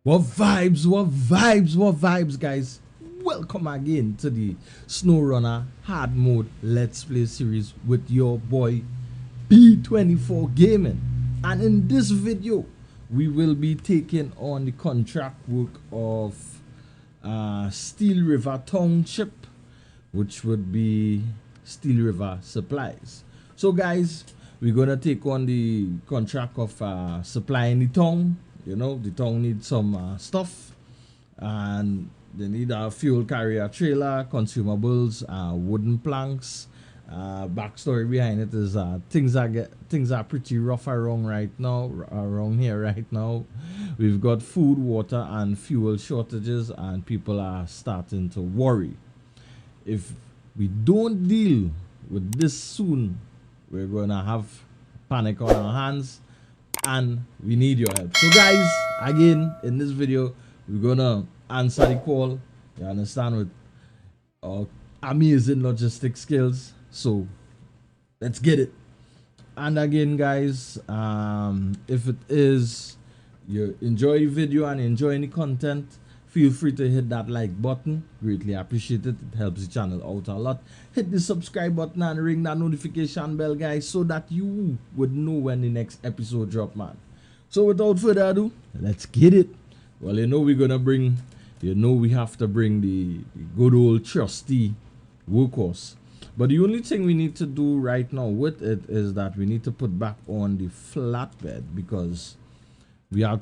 What vibes, guys? Welcome again to the SnowRunner Hard Mode Let's Play series with your boy B24 Gaming. And in this video, we will be taking on the contract work of Steel River Township, which would be Steel River Supplies. So, guys, we're gonna take on the contract of supplying the town. You know, the town needs some stuff, and they need a fuel carrier trailer, consumables, wooden planks. Backstory behind it is things are pretty rough around here right now. We've got food, water, and fuel shortages, and people are starting to worry. If we don't deal with this soon, we're gonna have panic on our hands, and we need your help. So, guys, again, in this video, we're gonna answer the call. You understand, with our amazing logistic skills. So let's get it. And again, guys, if it is you enjoy the video and enjoying the content, feel free to hit that like button. Greatly appreciate it. It helps the channel out a lot. Hit the subscribe button and ring that notification bell, guys, so that you would know when the next episode drop, man. So without further ado, let's get it. Well, we're gonna bring, we have to bring the good old trusty workhorse. But the only thing we need to do right now with it is that we need to put back on the flatbed, because we have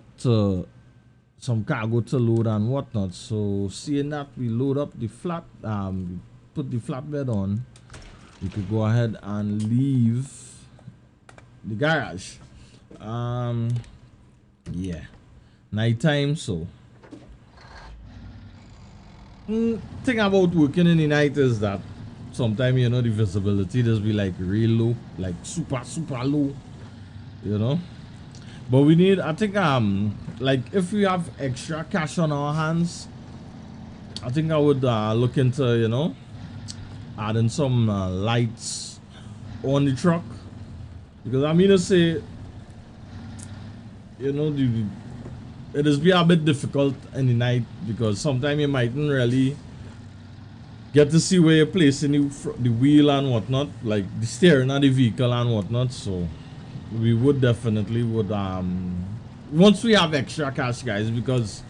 some cargo to load and whatnot. So seeing that we load up the we put the flatbed on, we could go ahead and leave the garage. Yeah, nighttime. So thing about working in the night is that sometimes the visibility just be like real low, like super low, but we need, I think, like if we have extra cash on our hands, I think I would look into adding some lights on the truck, because I mean to say, it is be a bit difficult in the night, because sometimes you mightn't really get to see where you're placing the wheel and whatnot, like the steering of the vehicle and whatnot. So we would definitely once we have extra cash, guys, because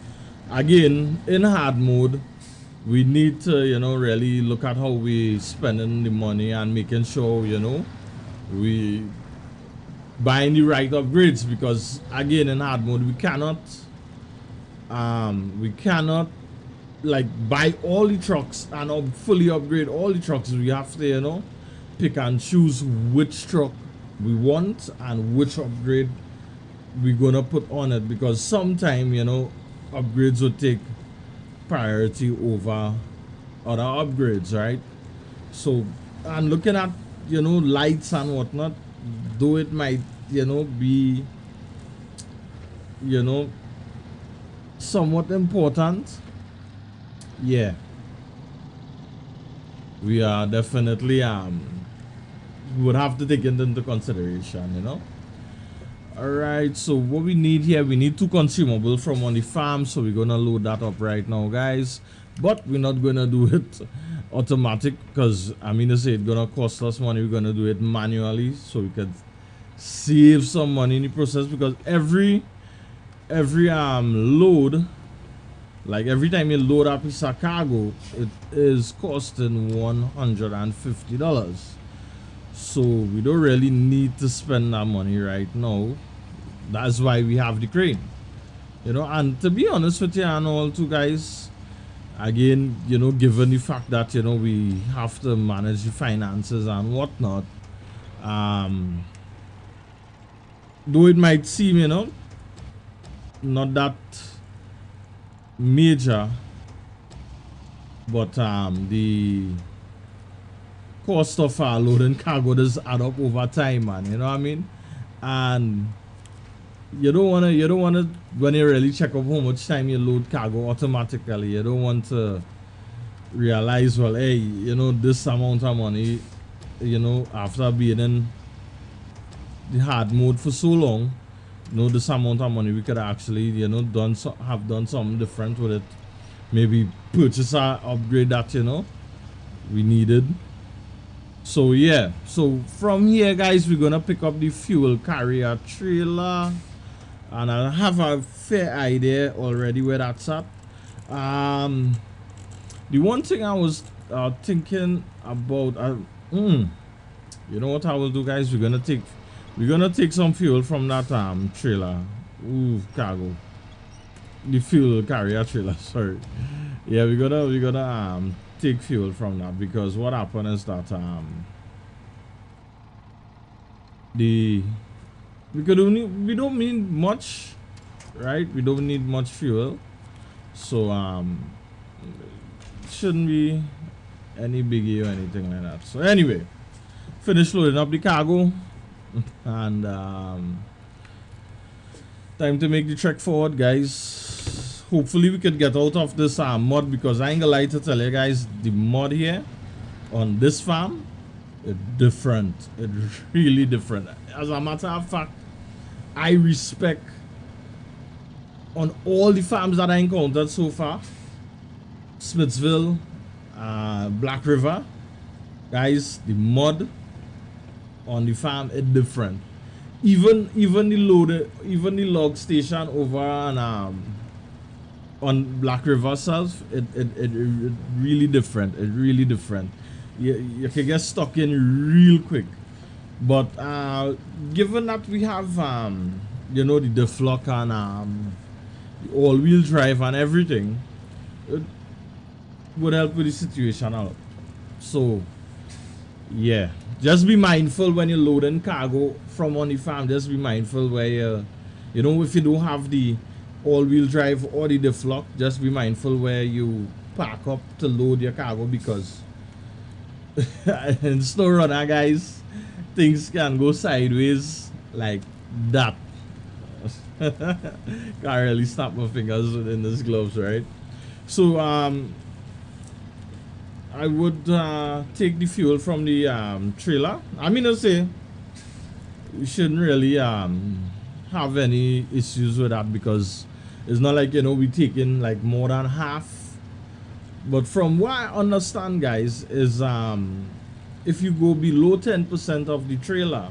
again, in hard mode, we need to really look at how we spending the money and making sure we buying the right upgrades, because again, in hard mode, we cannot like buy all the trucks and fully upgrade all the trucks. We have to pick and choose which truck we want and which upgrade we're gonna put on it, because sometimes upgrades will take priority over other upgrades, right? So, and looking at lights and whatnot, though it might be somewhat important, yeah, we are definitely would have to take it into consideration. All right, so what we need here, we need 2 consumables from on the farm, so we're gonna load that up right now, guys. But we're not gonna do it automatic, because I mean to say, it's gonna cost us money. We're gonna do it manually, so we could save some money in the process, because every load, like every time you load a piece of cargo, it is costing $150. So we don't really need to spend that money right now. That's why we have the crane, and to be honest with you and all too, guys, again, given the fact that we have to manage the finances and whatnot, though it might seem not that major, but the cost of loading cargo does add up over time, man. You know what I mean? And you don't wanna when you really check up how much time you load cargo automatically, you don't want to realize, well, hey, this amount of money, after being in the hard mode for so long, know, this amount of money, we could actually, you know, have done something different with it. Maybe purchase or upgrade that, you know, we needed. So yeah, so from here, guys, we're gonna pick up the fuel carrier trailer, and I have a fair idea already where that's at. The one thing I was thinking about, you know what I will do, guys? We're gonna take some fuel from that trailer. Ooh, cargo. The fuel carrier trailer, sorry. Yeah, we're gonna take fuel from that, because what happened is that we don't need much, right? We don't need much fuel, so shouldn't be any biggie or anything like that. So anyway, finish loading up the cargo, and time to make the trek forward, guys. Hopefully we could get out of this mud, because I ain't gonna lie to tell you guys, the mud here on this farm, it's different. It's really different. As a matter of fact, I respect, on all the farms that I encountered so far, Smithsville, Black River, guys, the mud on the farm is different. Even the log station over on Black River South, it really different. It really different. You can get stuck in real quick. But given that we have you know, the deflock and the all-wheel drive and everything, it would help with the situation out. So yeah, just be mindful when you're loading cargo from on the farm. Just be mindful where you know, if you don't have the all-wheel drive or the deflock, just be mindful where you park up to load your cargo, because in SnowRunner, guys, things can go sideways like that. Can't really snap my fingers in these gloves, right? So I would take the fuel from the trailer. I mean, I say we shouldn't really have any issues with that, because it's not like, you know, we taking like more than half. But from what I understand, guys, is if you go below 10% of the trailer,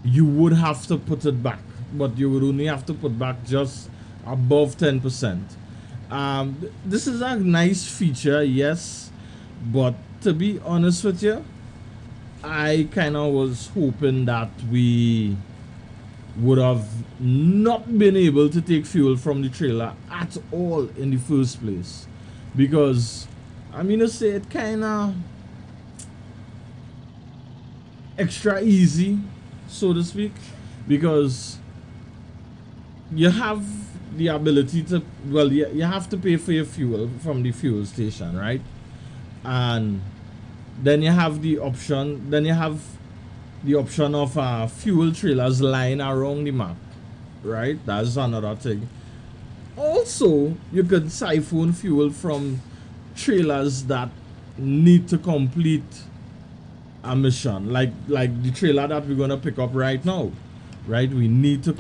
you would have to put it back, but you would only have to put back just above 10%. This is a nice feature, yes, but to be honest with you, I kind of was hoping that we would have not been able to take fuel from the trailer at all in the first place, because I mean to say, it kind of extra easy, so to speak, because you have the ability to, well, you have to pay for your fuel from the fuel station, right? And then you have the option, of fuel trailers lying around the map, right? That's another thing. Also, you could siphon fuel from trailers that need to complete a mission, like the trailer that we're gonna pick up right now, right? We need to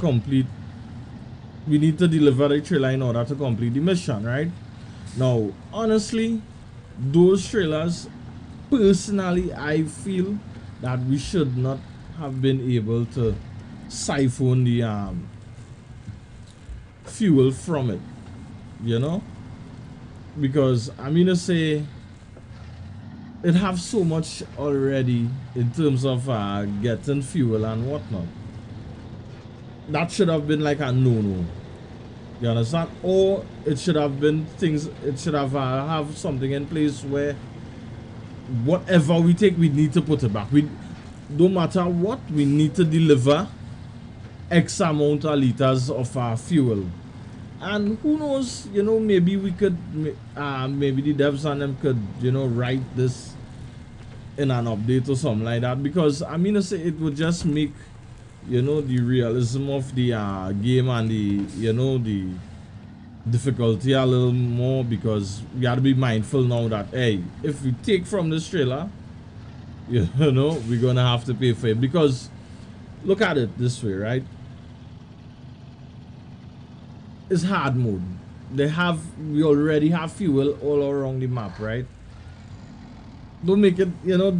deliver the trailer in order to complete the mission, right? Now, honestly, those trailers, personally, I feel that we should not have been able to siphon the fuel from it, you know, because I mean to say, it have so much already in terms of getting fuel and whatnot. That should have been like a no-no, you understand? Or it should have been things, it should have something in place where whatever we take, we need to put it back. We, no matter what, we need to deliver X amount of liters of fuel. And who knows, you know, maybe we could, maybe the devs and them could, you know, write this in an update or something like that, because I mean to say, it would just make, you know, the realism of the game and the, you know, the difficulty a little more, because we got to be mindful now that, hey, if we take from this trailer, you know, we're gonna have to pay for it. Because look at it this way, right? is hard mode. We already have fuel all around the map, right? Don't make it,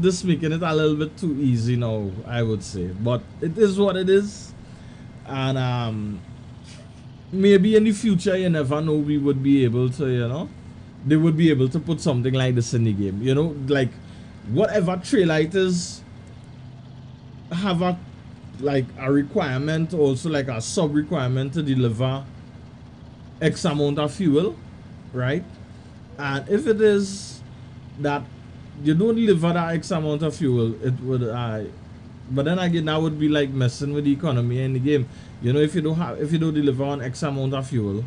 this making it a little bit too easy now, I would say. But it is what it is. And maybe in the future, you never know, we would be able to, they would be able to put something like this in the game. Like whatever trailer it is, have a requirement, also like a sub requirement to deliver X amount of fuel, right? And if it is that you don't deliver that X amount of fuel, it would but then again, that would be like messing with the economy in the game. If you don't deliver on X amount of fuel,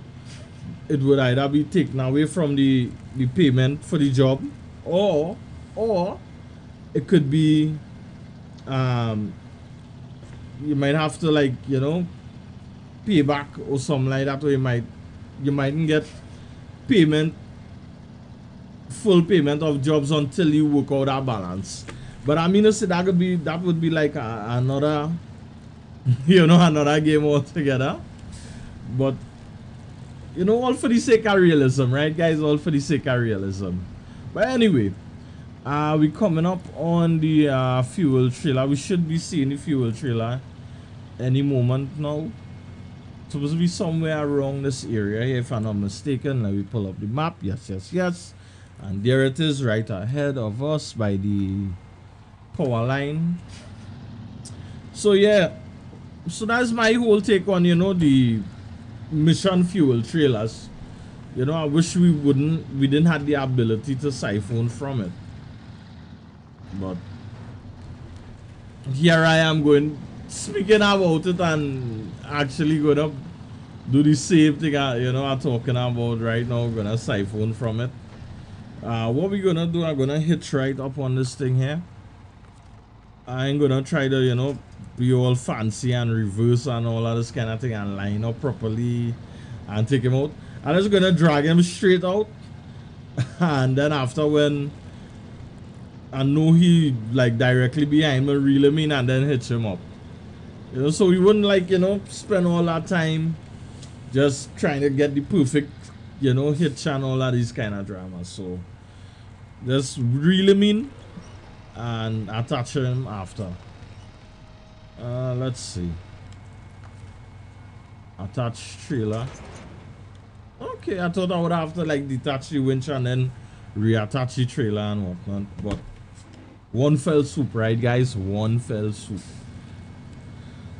it would either be taken away from the payment for the job, or it could be you might have to pay back or something like that, or you mightn't get full payment of jobs until you work out that balance. But I mean to say that would be like another another game altogether. But all for the sake of realism, right guys? All for the sake of realism. But anyway, we coming up on the fuel trailer. We should be seeing the fuel trailer any moment now. It's supposed to be somewhere around this area here, if I'm not mistaken. Let me pull up the map. Yes. And there it is, right ahead of us by the power line. So yeah, so that's my whole take on the mission fuel trailers. I wish we didn't have the ability to siphon from it. But here I am speaking about it and actually gonna do the same thing I'm talking about right now. Gonna siphon from it. What we're gonna do, I'm gonna hitch right up on this thing here. I ain't gonna try to be all fancy and reverse and all of this kind of thing and line up properly and take him out. I'm just gonna drag him straight out, and then after, when I know he directly behind me, reel him in and then hitch him up. So we wouldn't spend all that time just trying to get the perfect hitch and all of these kind of dramas. So just reel him in and attach him after. Let's see. Attach trailer. Okay, I thought I would have to detach the winch and then reattach the trailer and whatnot, but one fell swoop, right guys? One fell swoop.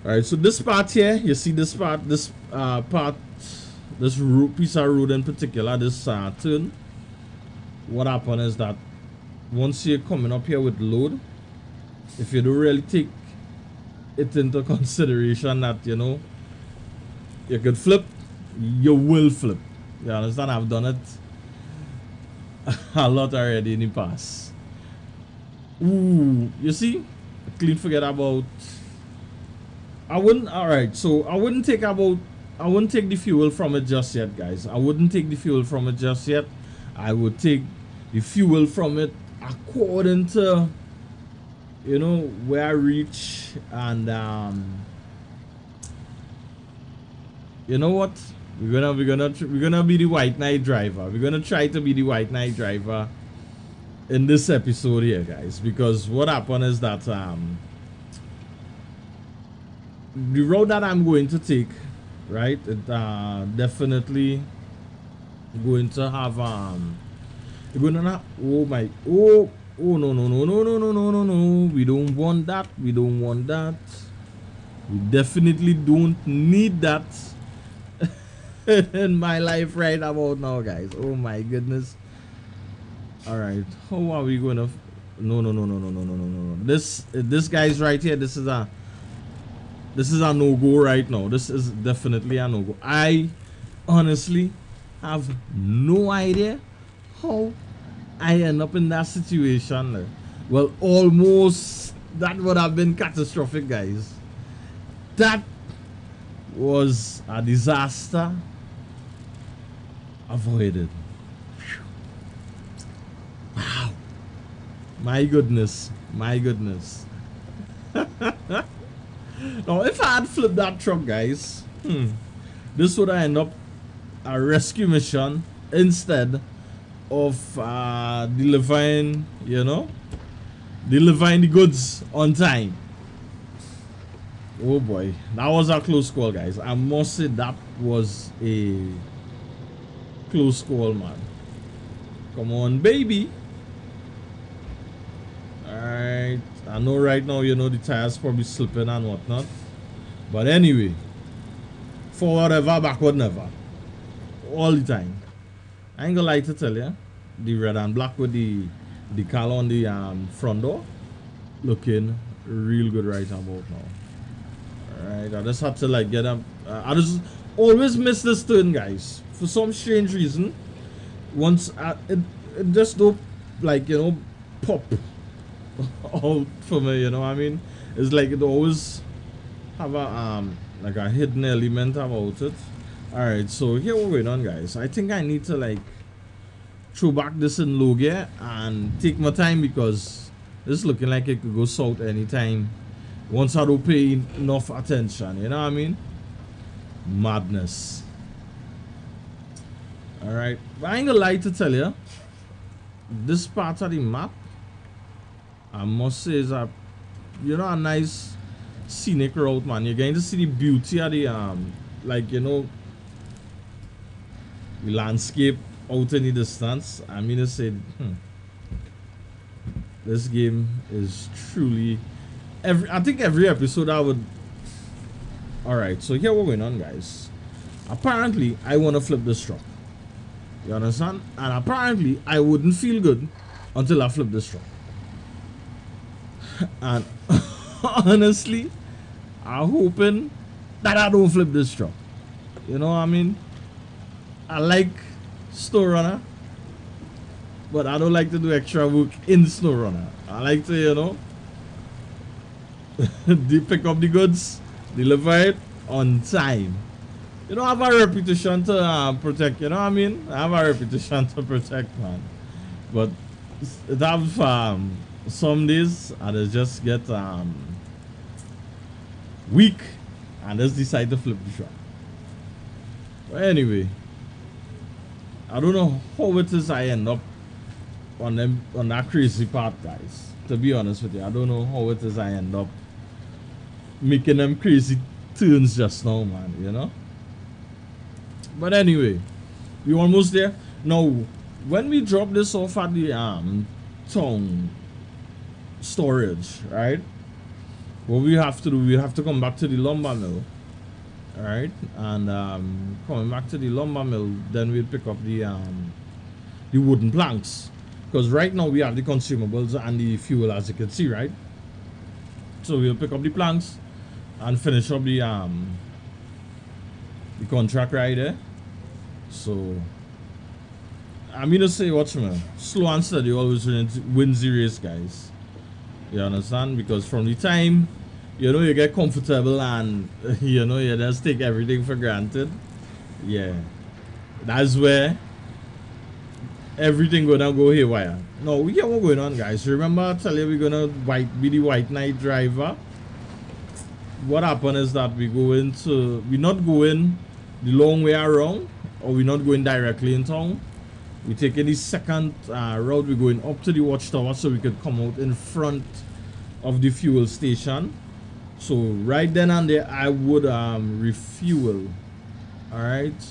Alright, so this part here, you see this part, this piece of road in particular, this turn, what happened is that once you're coming up here with load, if you don't really take it into consideration that you could flip, you will flip. You understand? I've done it a lot already in the past. Ooh, you see, clean forget about. Alright, so I wouldn't take the fuel from it just yet, guys. I wouldn't take the fuel from it just yet. I would take the fuel from it according to where I reach, and you know what, we're gonna be the white knight driver. We're gonna try to be the white knight driver in this episode here, guys, because what happened is that the road that I'm going to take, right, it definitely going to have we're gonna have, oh no, we don't want that. We definitely don't need that in my life right about now, guys. Oh my goodness. All right, how are we gonna no, this guy's right here. This is a no-go right now. This is definitely a no-go. I honestly have no idea how I end up in that situation. Well, almost. That would have been catastrophic, guys. That was a disaster avoided. Wow. My goodness. Now, if I had flipped that truck, guys, this would have ended up a rescue mission instead of delivering, delivering the goods on time. Oh boy, that was a close call, guys. I must say that was a close call, man. Come on, baby. Alright, I know right now, the tires probably slipping and whatnot. But anyway, forward ever, backward never. All the time. I ain't gonna lie to tell you, the red and black with the decal on the front door, looking real good right about now. Alright, I just had to like get up. I just always miss this turn, guys. For some strange reason, once it just don't like pop out for me. You know what I mean? It's like it always have a like a hidden element about it. Alright, so here we're going on, guys. I think I need to like throw back this in low gear and take my time because this is looking like it could go south anytime once I don't pay enough attention. You know what I mean? Madness. Alright, but I ain't gonna lie to tell you, this part of the map, I must say, is a a nice scenic route, man. You're going to see the beauty of the the landscape out in the distance. I mean to say, this game is truly I think every episode I would. Alright, so here we're going on, guys. Apparently I want to flip this truck. You understand? And apparently I wouldn't feel good until I flip this truck. And honestly, I'm hoping that I don't flip this truck. You know what I mean? I like SnowRunner, but I don't like to do extra work in SnowRunner. I like to, pick up the goods, deliver it on time. You know, I have a reputation to protect, you know what I mean? I have a reputation to protect, man. But it have some days I just get weak and just decide to flip the truck. But anyway, I don't know how it is I end up on that crazy part, guys. To be honest with you, I don't know how it is I end up making them crazy turns just now, man, But anyway, we almost there. Now, when we drop this off at the town storage, right? What we have to do, we have to come back to the lumber mill. Alright, and coming back to the lumber mill, then we'll pick up the wooden planks, because right now we have the consumables and the fuel, as you can see, right? So we'll pick up the planks and finish up the contract right there. So I'm gonna say, watch me, slow and steady always wins the race, guys. You understand? Because from the time you get comfortable and you just take everything for granted, yeah, that's where everything gonna go haywire. No, we get what going on, guys. Remember I tell you we're gonna be the white knight driver. What happened is that we're not going the long way around, or we're not going directly in town. We're taking the second route. We're going up to the watchtower so we could come out in front of the fuel station. So right then and there I would refuel. Alright,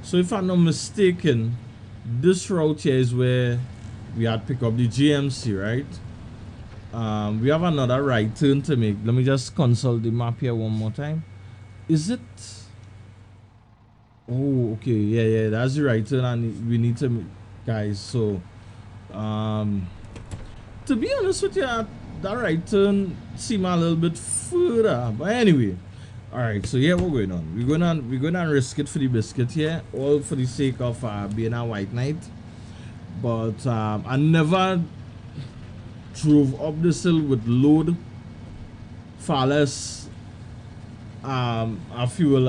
so if I'm not mistaken, this route here is where we had pick up the GMC, right? We have another right turn to make. Let me just consult the map here one more time. Is it? Oh, okay, yeah, that's the right turn, and we need to, guys. So to be honest with you, that right turn seemed a little bit further, but anyway. All right, so yeah, we're going on. We're gonna risk it for the biscuit here, all for the sake of being a white knight. But I never drove up this hill with load, far less a fuel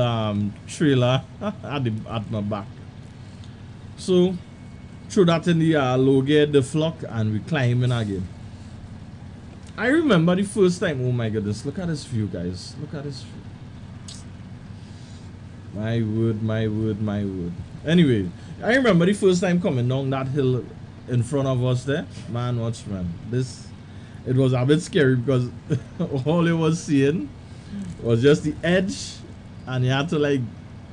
trailer at my back. So throw that in the low gear, the flock, and we climb in again. I remember the first time. Oh my goodness, look at this view, guys. Look at this view. My word, my word, my word. Anyway, I remember the first time coming down that hill in front of us there. Man, watch, man. It was a bit scary because all it was seeing was just the edge, and you had to like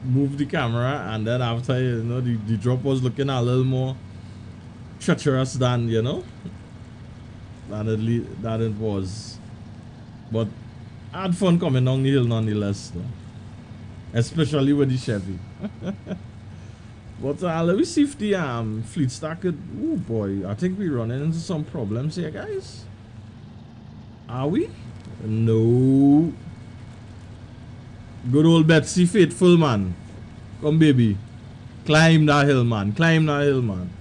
move the camera, and then after, you know, the drop was looking a little more treacherous than, you know, that it was. But I had fun coming down the hill nonetheless, though. Especially with the Chevy. But let me see if the fleet stack could. Oh boy, I think we're running into some problems here, guys. Are we? No. Good old Betsy Faithful, man. Come, baby. Climb that hill, man. Climb that hill, man.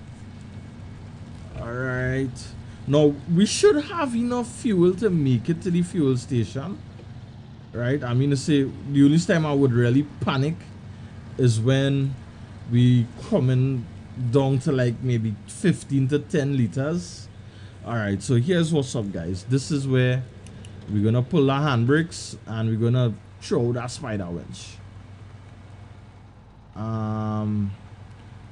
Alright. Now, we should have enough fuel to make it to the fuel station. Right? I mean to say, the only time I would really panic is when we coming down to like maybe 15 to 10 liters. Alright, so here's what's up, guys. This is where we're gonna pull the handbrakes and we're gonna throw that spider winch. Now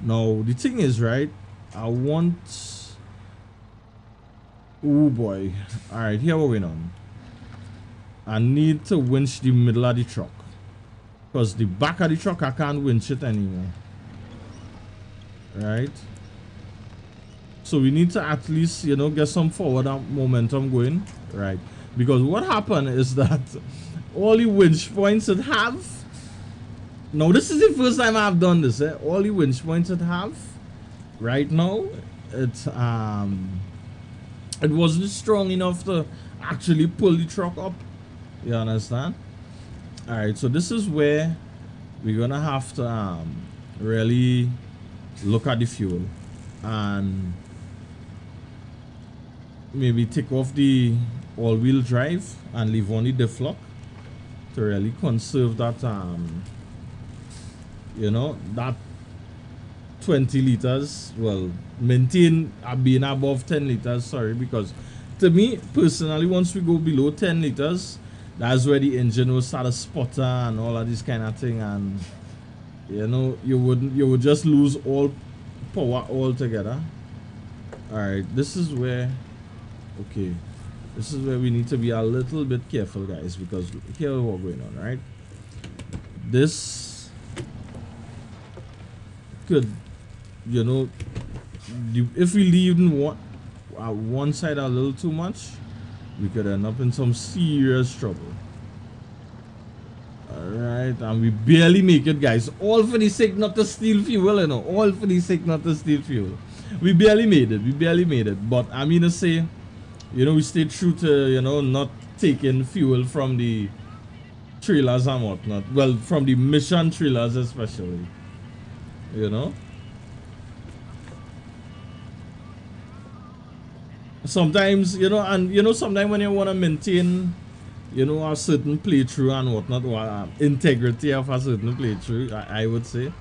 the thing is, right, I want, oh boy. Alright, here what we're on. I need to winch the middle of the truck, because the back of the truck I can't winch it anymore. Right, so we need to at least, you know, get some forward momentum going, right? Because what happened is that all the winch points it have, now this is the first time I've done this, all the winch points it have right now, it wasn't strong enough to actually pull the truck up. You understand? Alright, so this is where we're gonna have to really look at the fuel and maybe take off the all-wheel drive and leave only the diff lock to really conserve that you know, that 20 liters. Well, maintain being above 10 liters, sorry, because to me personally, once we go below 10 liters, that's where the engine will start to sputter and all of this kind of thing, and you know, you would just lose all power altogether. Alright, this is where, okay, this is where we need to be a little bit careful, guys, because here's what's going on, right? This could, you know, if we leave one side a little too much, we could end up in some serious trouble. Alright, and we barely make it, guys. All for the sake not to steal fuel, you know. All for the sake not to steal fuel. We barely made it. We barely made it. But I mean to say, you know, we stayed true to, you know, not taking fuel from the trailers and whatnot. Well, from the mission trailers especially. You know. Sometimes, you know, and you know, sometimes when you want to maintain, you know, a certain playthrough and whatnot, or integrity of a certain playthrough, I would say,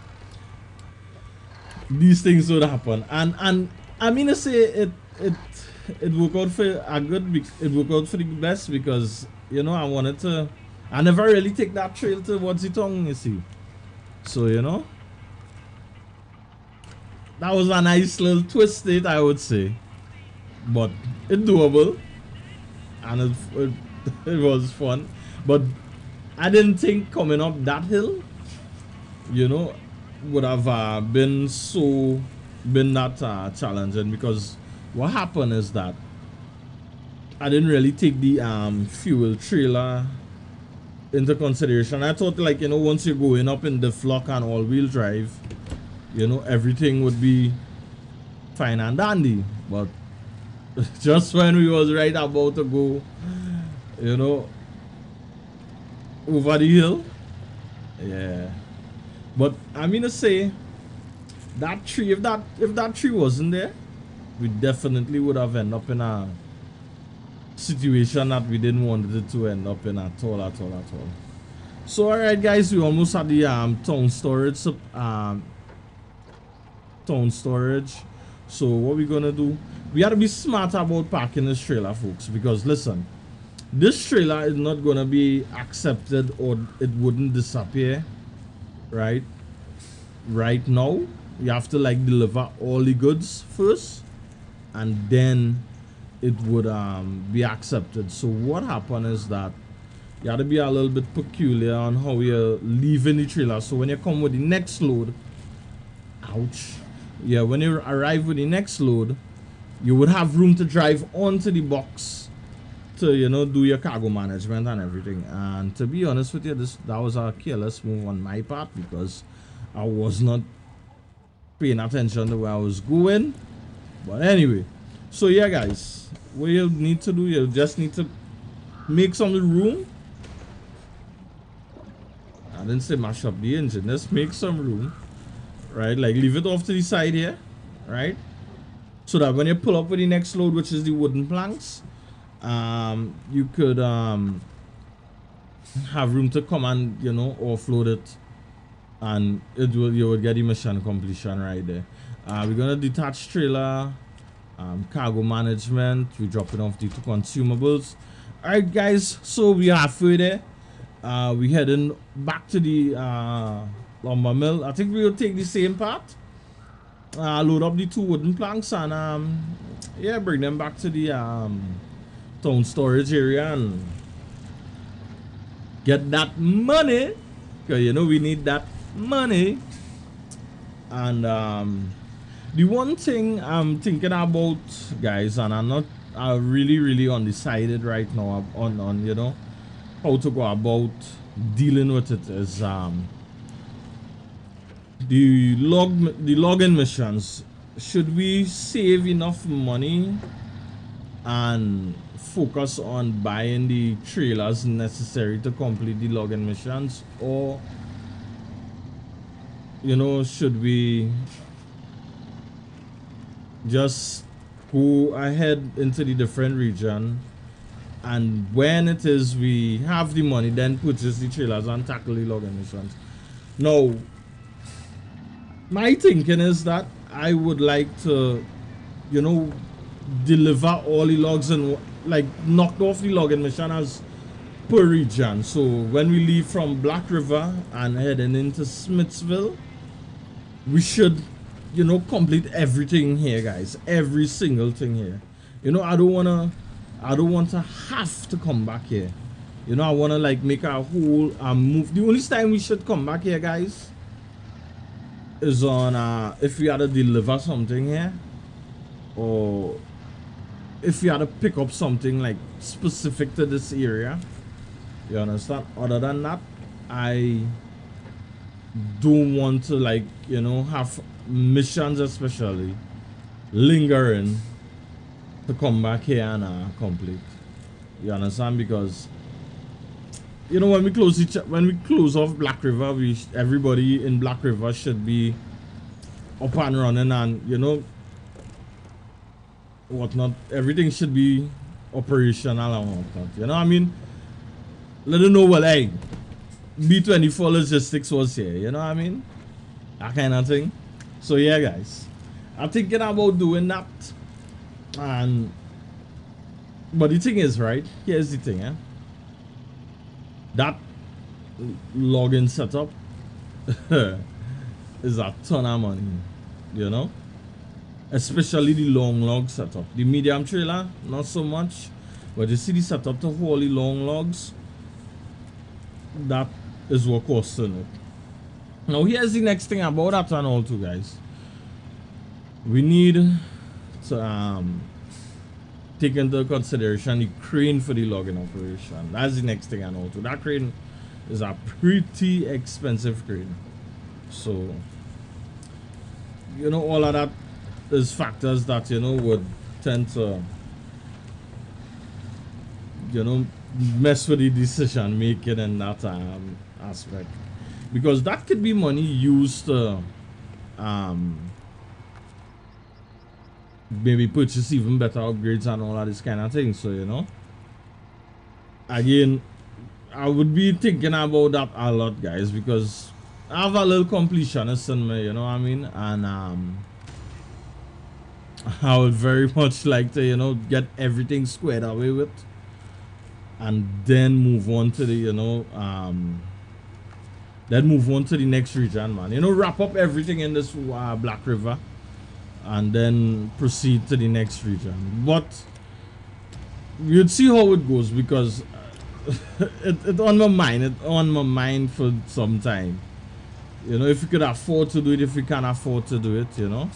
these things would happen. And I mean to say, it worked out for a good, it worked out for the best, because, you know, I never really take that trail towards the tongue, you see. So, you know, that was a nice little twist it, I would say. But it's doable, and it was fun. But I didn't think coming up that hill, you know, would have been that challenging, because what happened is that I didn't really take the fuel trailer into consideration. I thought, like, you know, once you're going up in the flock and all-wheel drive, you know, everything would be fine and dandy. But just when we was right about to go, you know, over the hill, yeah. But I mean to say, that tree, if that tree wasn't there, we definitely would have ended up in a situation that we didn't want it to end up in at all. So alright, guys, we almost had the town storage. So what we're gonna do, we have to be smart about parking this trailer, folks, because listen, this trailer is not gonna be accepted, or it wouldn't disappear right? Right now, you have to like deliver all the goods first, and then it would be accepted. So what happened is that you have to be a little bit peculiar on how you're leaving the trailer. So when you come with the next load, ouch, yeah, when you arrive with the next load, you would have room to drive onto the box to, you know, do your cargo management and everything. And to be honest with you, that was a careless move on my part, because I was not paying attention to where I was going. But anyway, so yeah guys, what you need to do, you just need to make some room. I didn't say mash up the engine, just make some room, right? Like leave it off to the side here, right? So that when you pull up with the next load, which is the wooden planks, you could have room to come and, you know, offload it, and you would get the mission completion right there. We're gonna detach trailer, cargo management, we're dropping off the two consumables. All right guys, so we are halfway there. We heading back to the lumber mill. I think we'll take the same path, load up the two wooden planks, and yeah, bring them back to the town storage area and get that money, because you know we need that money. And the one thing I'm thinking about, guys, and I'm really undecided right now on you know how to go about dealing with it, is the login missions. Should we save enough money and focus on buying the trailers necessary to complete the login missions, or, you know, should we just go ahead into the different region, and when it is we have the money, then purchase the trailers and tackle the login missions? Now, my thinking is that I would like to, you know, deliver all the logs and like knock off the login mission as per region. So when we leave from Black River and heading into Smithsville, we should, you know, complete everything here, guys. Every single thing here. You know, I don't want to have to come back here. You know, I want to like make a whole move. The only time we should come back here, guys, is on if we had to deliver something here, or if we had to pick up something like specific to this area. You understand? Other than that, I don't want to, like, you know, have missions especially lingering to come back here and complete. You understand? Because, you know, when we close off Black River, everybody in Black River should be up and running, and, you know, whatnot, everything should be operational and whatnot. You know what I mean? Let them know, well, hey, B24 logistics was here. You know what I mean? That kind of thing. So yeah, guys, I'm thinking about doing that. And but the thing is, right, here's the thing, eh? That login setup is a ton of money, you know, especially the long log setup. The medium trailer, not so much, but you see the setup to haul the long logs, that is what costing it. Now here's the next thing about that and all too, guys. We need to take into consideration the crane for the logging operation. That's the next thing I know too. That crane is a pretty expensive crane. So, you know, all of that is factors that, you know, would tend to, you know, mess with the decision making in that aspect, because that could be money used to maybe purchase even better upgrades and all of this kind of thing. So, you know, again, I would be thinking about that a lot, guys, because I have a little completionist in me, you know what I mean? And I would very much like to, you know, get everything squared away with, and then move on to the, you know, then move on to the next region, man. You know, wrap up everything in this Black River and then proceed to the next region. But you'd see how it goes, because it on my mind. It on my mind for some time. You know, if you could afford to do it, if you can't afford to do it, you know.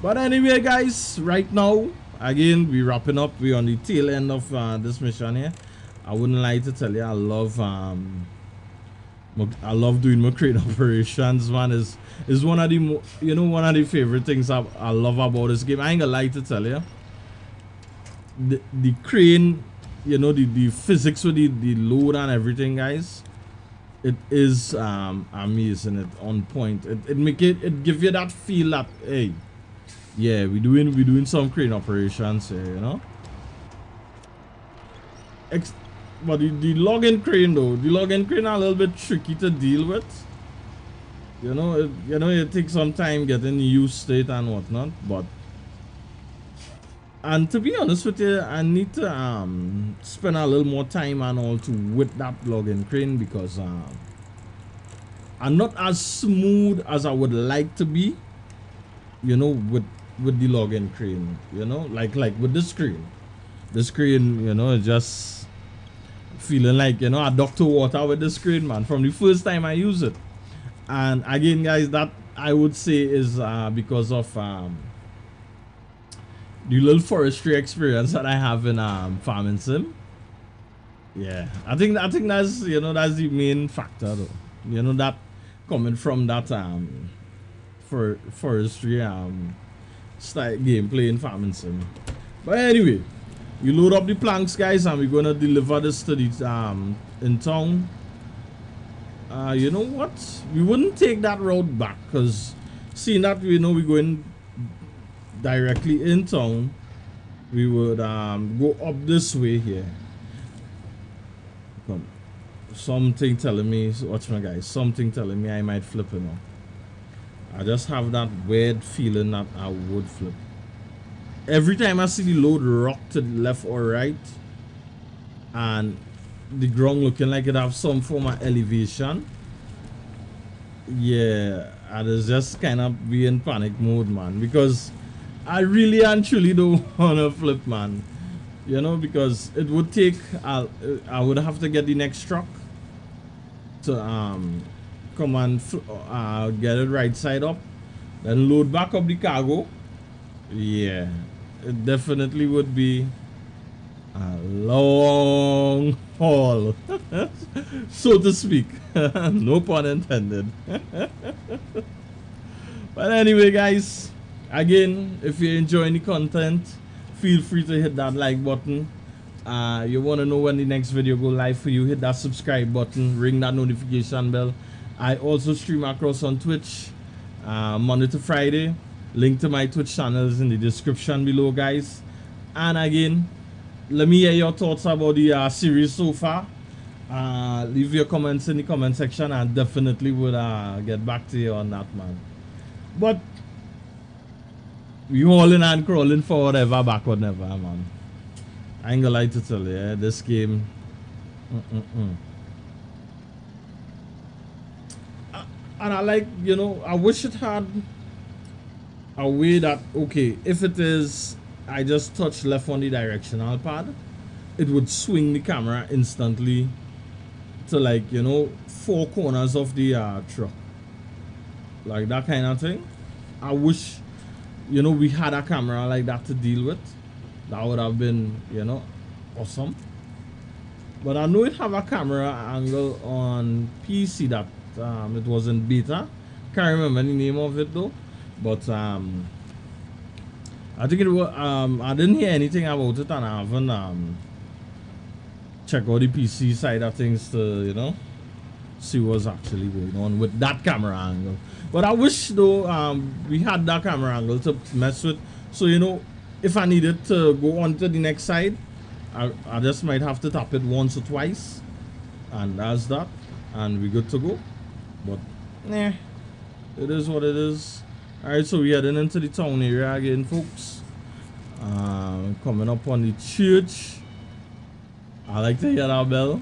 But anyway, guys, right now, again, we're wrapping up. We're on the tail end of this mission here. I wouldn't lie to tell you, I love doing my crane operations, man. Is one of the one of the favorite things I love about this game. I ain't gonna lie to tell you, the crane, you know, the physics with the load and everything, guys, it is amazing. It on point. It give you that feel that, hey, yeah, we doing some crane operations here, you know. But the login crane though, the login crane are a little bit tricky to deal with. You know, it takes some time getting used to it and whatnot. But, and to be honest with you, I need to spend a little more time and all with that login crane, because I'm not as smooth as I would like to be. You know, with the login crane. You know, like with this crane. This crane, you know, it's just feeling like, you know, I ducked to water with the screen, man, from the first time I use it. And again, guys, that I would say is because of the little forestry experience that I have in farming sim. Yeah, I think that's, you know, that's the main factor though. You know, that coming from that forestry style gameplay in farming sim. But anyway, we load up the planks, guys, and we're gonna deliver this to the in town. You know what? We wouldn't take that road back, because seeing that we know we're going directly in town, we would go up this way here. Come. Something telling me, watch my guys, something telling me I might flip it now. I just have that weird feeling that I would flip. Every time I see the load rock to the left or right, and the ground looking like it have some form of elevation, yeah, I was just kind of be in panic mode, man, because I really and truly don't want to flip, man. You know, because it would take, I would have to get the next truck to come and get it right side up, then load back up the cargo. Yeah, it definitely would be a long haul, so to speak. No pun intended. But anyway, guys, again, if you're enjoying the content, feel free to hit that like button. You want to know when the next video go live for you, hit that subscribe button, ring that notification bell. I also stream across on Twitch Monday to Friday. Link to my Twitch channel is in the description below, guys. And again, let me hear your thoughts about the series so far. Leave your comments in the comment section, and definitely would get back to you on that, man. But we hauling and crawling forward ever, backward never, man. I ain't gonna lie to tell you, yeah, this game. And I like, you know, I wish it had a way that, okay, if it is, I just touch left on the directional pad, it would swing the camera instantly to, like, you know, 4 corners of the truck, like that kind of thing. I wish, you know, we had a camera like that to deal with. That would have been, you know, awesome. But I know it have a camera angle on PC that it was in beta. Can't remember the name of it though. But I think it was I didn't hear anything about it, and I haven't checked out the PC side of things to, you know, see what's actually going on with that camera angle. But I wish though we had that camera angle to mess with, so, you know, if I needed to go on to the next side, I just might have to tap it once or twice, and that's that, and we're good to go. But nah, it is what it is. Alright, so we're heading into the town area again, folks. Coming up on the church. I like to hear that bell.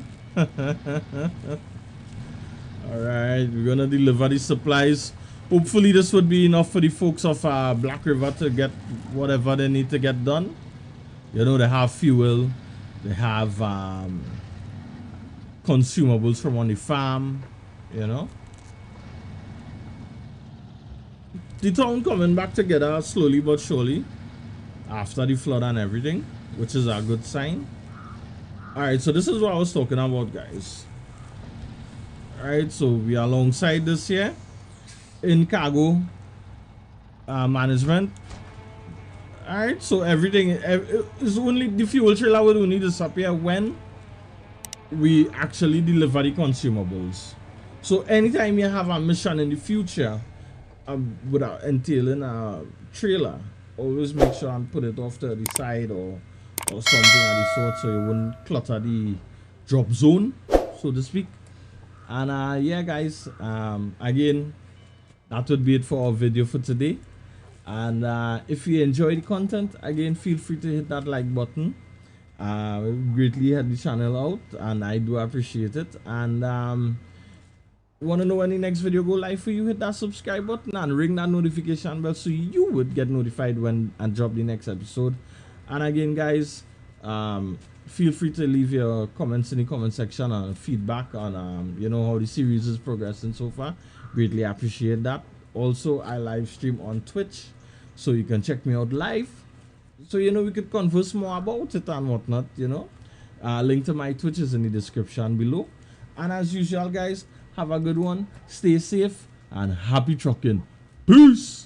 Alright. Alright, we're gonna deliver the supplies. Hopefully this would be enough for the folks of Black River to get whatever they need to get done. You know, they have fuel, they have consumables from on the farm, you know. The town coming back together slowly but surely after the flood and everything, which is a good sign. Alright, so this is what I was talking about, guys. Alright, so we are alongside this here in cargo management. Alright, so everything is only the fuel trailer will only disappear when we actually deliver the consumables. So anytime you have a mission in the future without entailing a trailer, always make sure and put it off to the side or something of the sort, so you wouldn't clutter the drop zone, so to speak. And yeah, guys, again, that would be it for our video for today. And if you enjoy the content, again, feel free to hit that like button. It greatly help the channel out, and I do appreciate it. And want to know when the next video go live for you, hit that subscribe button and ring that notification bell so you would get notified when I drop the next episode. And again, guys, feel free to leave your comments in the comment section and feedback on you know, how the series is progressing so far. Greatly appreciate that. Also, I live stream on Twitch, so you can check me out live, so you know we could converse more about it and whatnot, you know. Link to my Twitch is in the description below. And as usual, guys, have a good one, stay safe, and happy trucking. Peace.